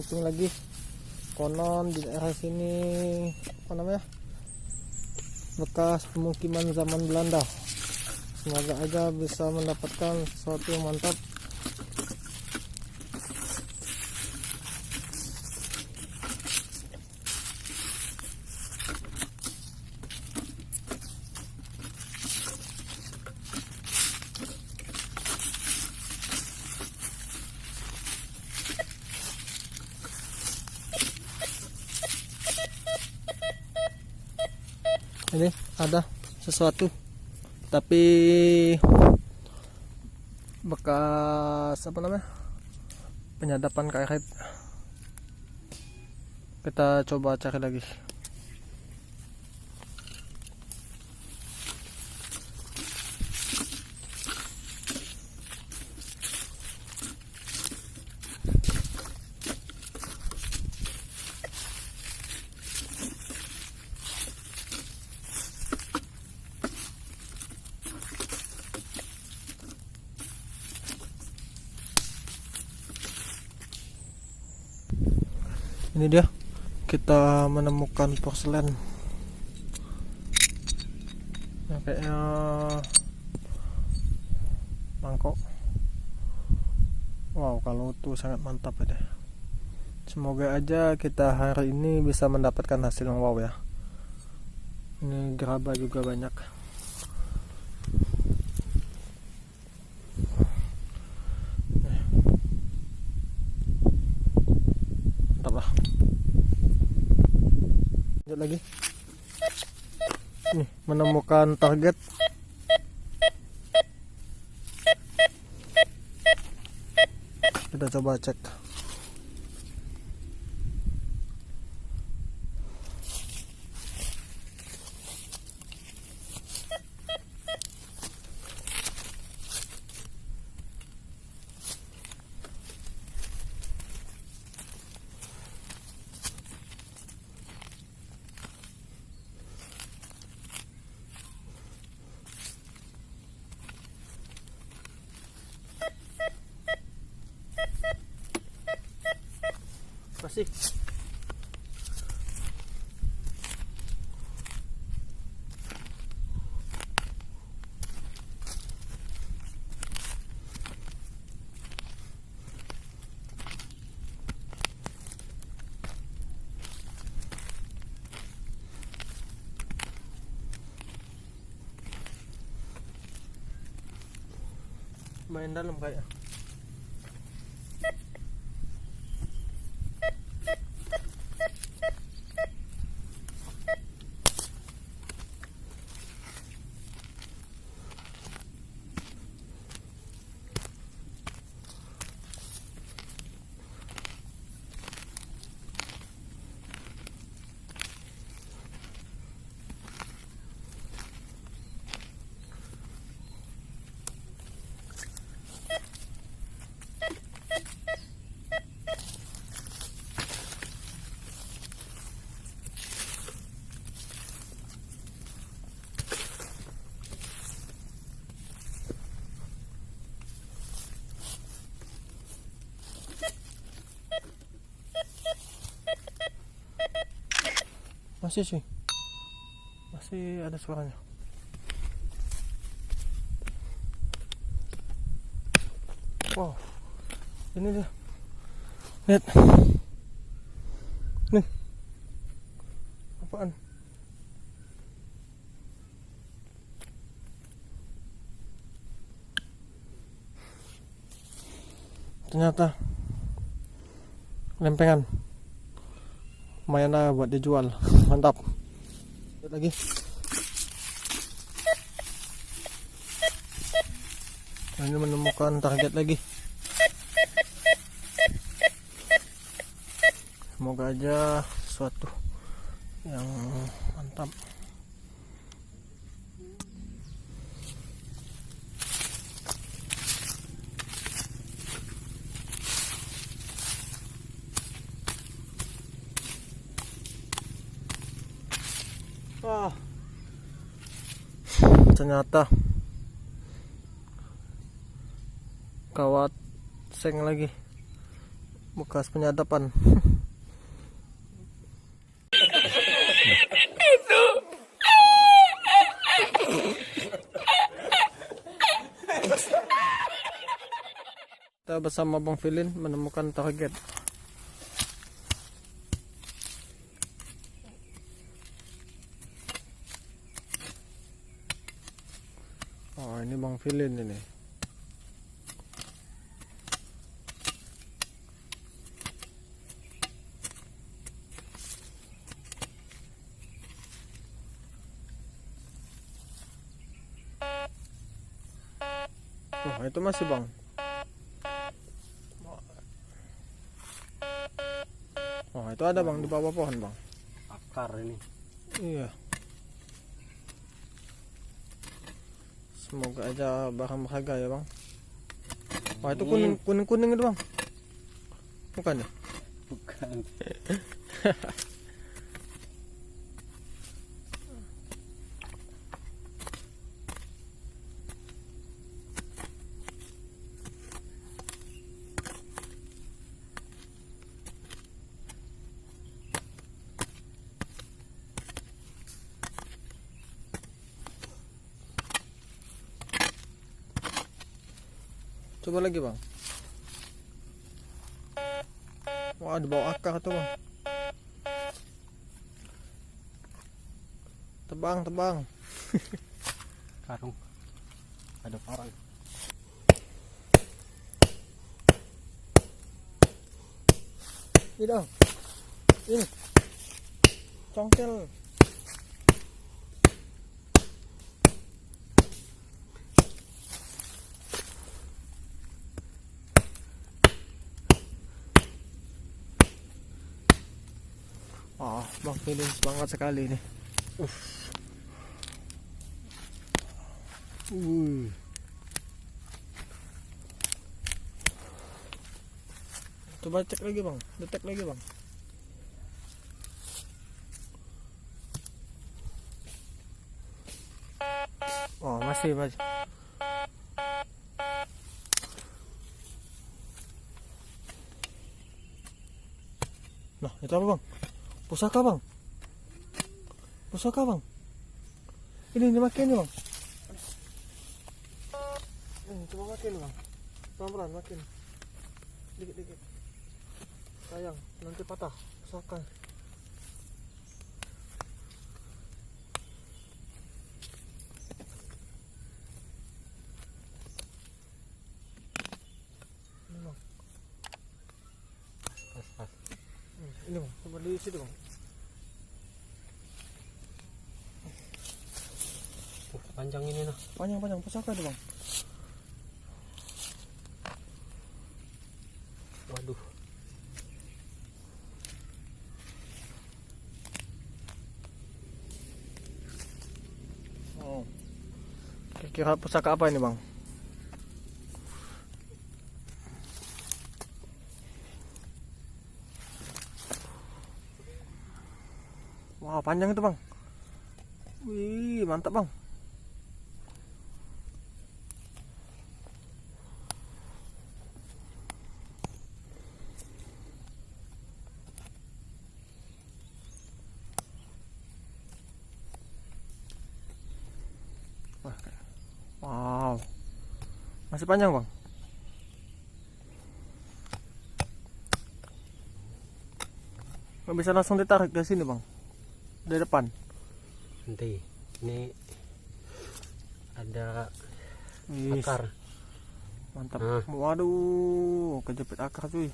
mancing lagi. Konon di daerah sini apa namanya, bekas pemukiman zaman Belanda. Semoga aja bisa mendapatkan sesuatu yang mantap. Ini ada sesuatu, tapi bekas apa namanya, penyadapan karet. Kita coba cari lagi. Ini dia, kita menemukan porselen yang kayaknya mangkok. Wow, kalau itu sangat mantap ya. Semoga aja kita hari ini bisa mendapatkan hasil yang wow ya. Ini gerabah juga banyak. Lanjut lagi. Nih, menemukan target. Kita coba cek. Masih main dalam kayak. Masih sih, masih ada suaranya. Wow, ini dia, lihat nih, apaan? Ternyata lempengan. Lumayan lah buat dijual. Mantap. Lihat lagi. Ini menemukan target lagi. Semoga aja sesuatu yang mantap. Wah, ternyata kawat seng lagi, bekas penyadapan. Kita bersama Bang Filin menemukan target. Oh, ini Bang Filin ini. Oh, itu masih Bang. Oh, itu ada Bang di bawah pohon Bang. Akar ini. Iya. Semoga aja barang berharga ya Bang. Wah, itu kuning itu Bang. Bukan ya? Bukan. Coba lagi Bang. Wah, di bawah akar tuh Bang. Tebang. Karung. Ada parang. Ini dong. Ini. Congkel. Oh, Bang Filin semangat sekali nih. Coba cek lagi Bang, detek lagi Bang. Oh, masih. Nah, itu apa Bang? Pusaka Bang. Ini makin nih Bang. Coba makin Bang. Pelan-pelan makin. Dikit. Sayang, nanti patah pusaka. Ini Bang. Pas. Ini Bang, coba di situ Bang. Panjang ini nah. Panjang pusaka itu Bang. Waduh. Oh. Kira-kira pusaka apa ini Bang? Wah, panjang itu Bang. Wih, mantap Bang. Wow, masih panjang Bang. Nggak bisa langsung ditarik dari sini Bang, dari depan. Nanti ini ada Wih, akar. mantap. Nah. Waduh, kejepit akar cuy.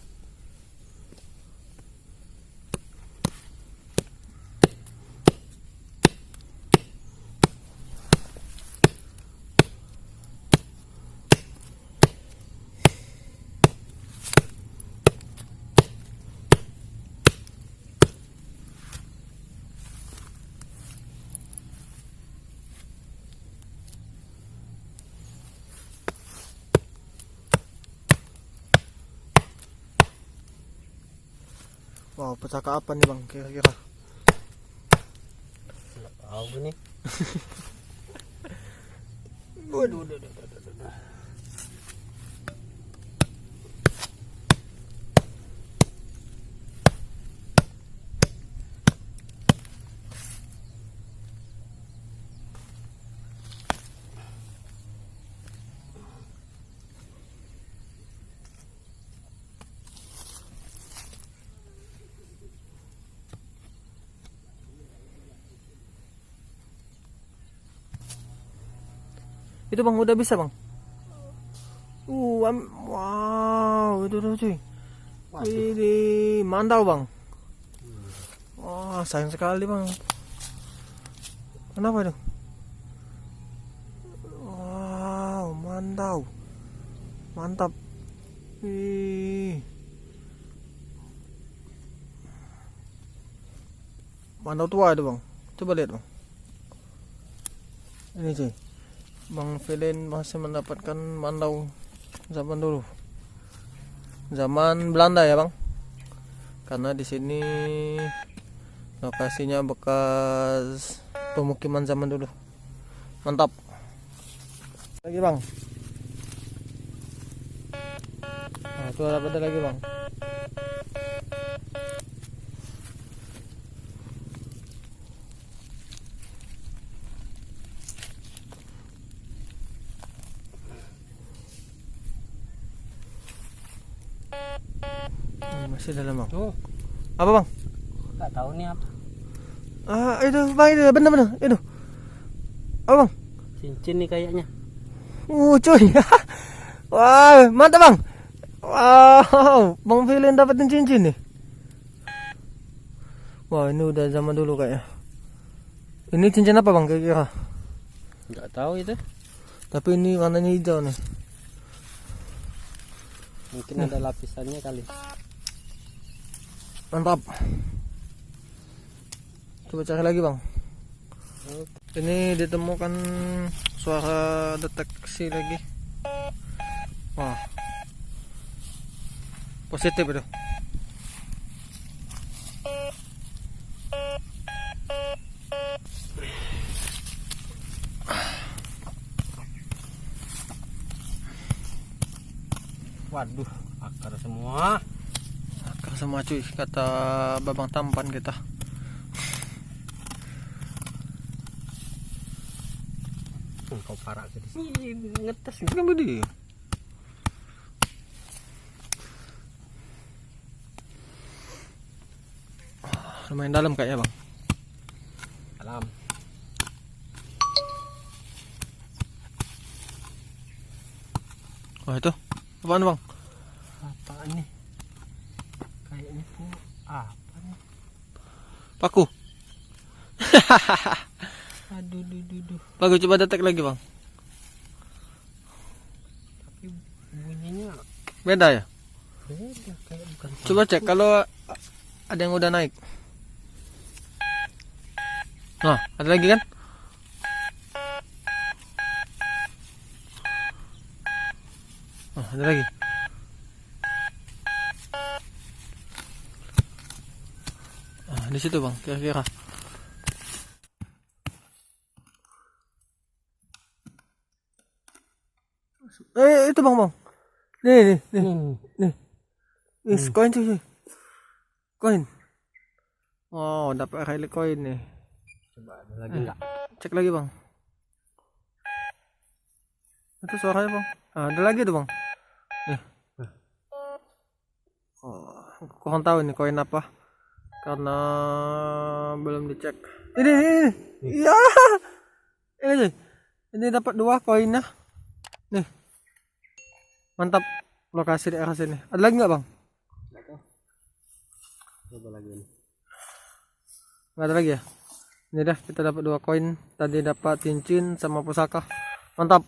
Wow, pusaka apa nih Bang kira-kira? Nggak tahu nih. Waduh. Itu bang, udah bisa bang. Wow, itu tuh cuy. Ini mantap bang. Wah, sayang sekali bang. Kenapa itu? Wow, mantap. Mantap. Ih. Mandau tua itu bang. Coba lihat bang. Ini cuy. Bang Felin masih mendapatkan mandau zaman dulu. Zaman Belanda ya bang. Karena di sini lokasinya bekas pemukiman zaman dulu. Mantap. Lagi bang. Nah, itu ada lagi bang. Masih dalam bang. Tuh, Apa bang? nggak tahu nih apa. Itu bang, itu bener-bener itu. Apa bang? Cincin nih kayaknya. Cuy. Wah, mantap bang. Wow, Bang Felin dapetin cincin nih. Wah, ini udah zaman dulu kayaknya. Ini cincin apa bang kira-kira? Nggak tahu itu. Tapi ini warnanya hijau nih. Mungkin ada lapisannya kali. Mantap. Coba cari lagi bang. Ini ditemukan suara deteksi lagi. Wah, positif itu. Waduh, akar semua. Akar semua cuy, kata babang tampan kita. Kau parah ke di sini ngetes. Itu kan bedi. Lumayan dalam kayaknya bang. Alam. Wah itu, apaan bang? Apaan nih? Kayaknya tuh apa nih? Paku. Aduh, duh. Paku, coba detek lagi bang. Tapi bunyinya Beda ya? beda, kayak bukan. Coba cek kalau ada yang udah naik. Nah, ada lagi kan? Oh, ada lagi. Di situ bang, kira-kira. Itu bang. Nih. Nih. Koin cuy. Koin. Oh, dapat relic koin nih. Coba ada lagi nggak? Cek lagi bang. Itu suaranya bang. Ada lagi tuh bang. Nih. Oh, kurang tahu ini koin apa. Karena belum dicek. Ini. Iya. Ini dapat 2 koinnya. Nih. Mantap. Lokasi daerah sini. Ada lagi nggak bang? Nggak tahu. Coba lagi ini. Nggak ada lagi ya. Ini dah kita dapat 2 koin. Tadi dapat cincin sama pusaka. Mantap.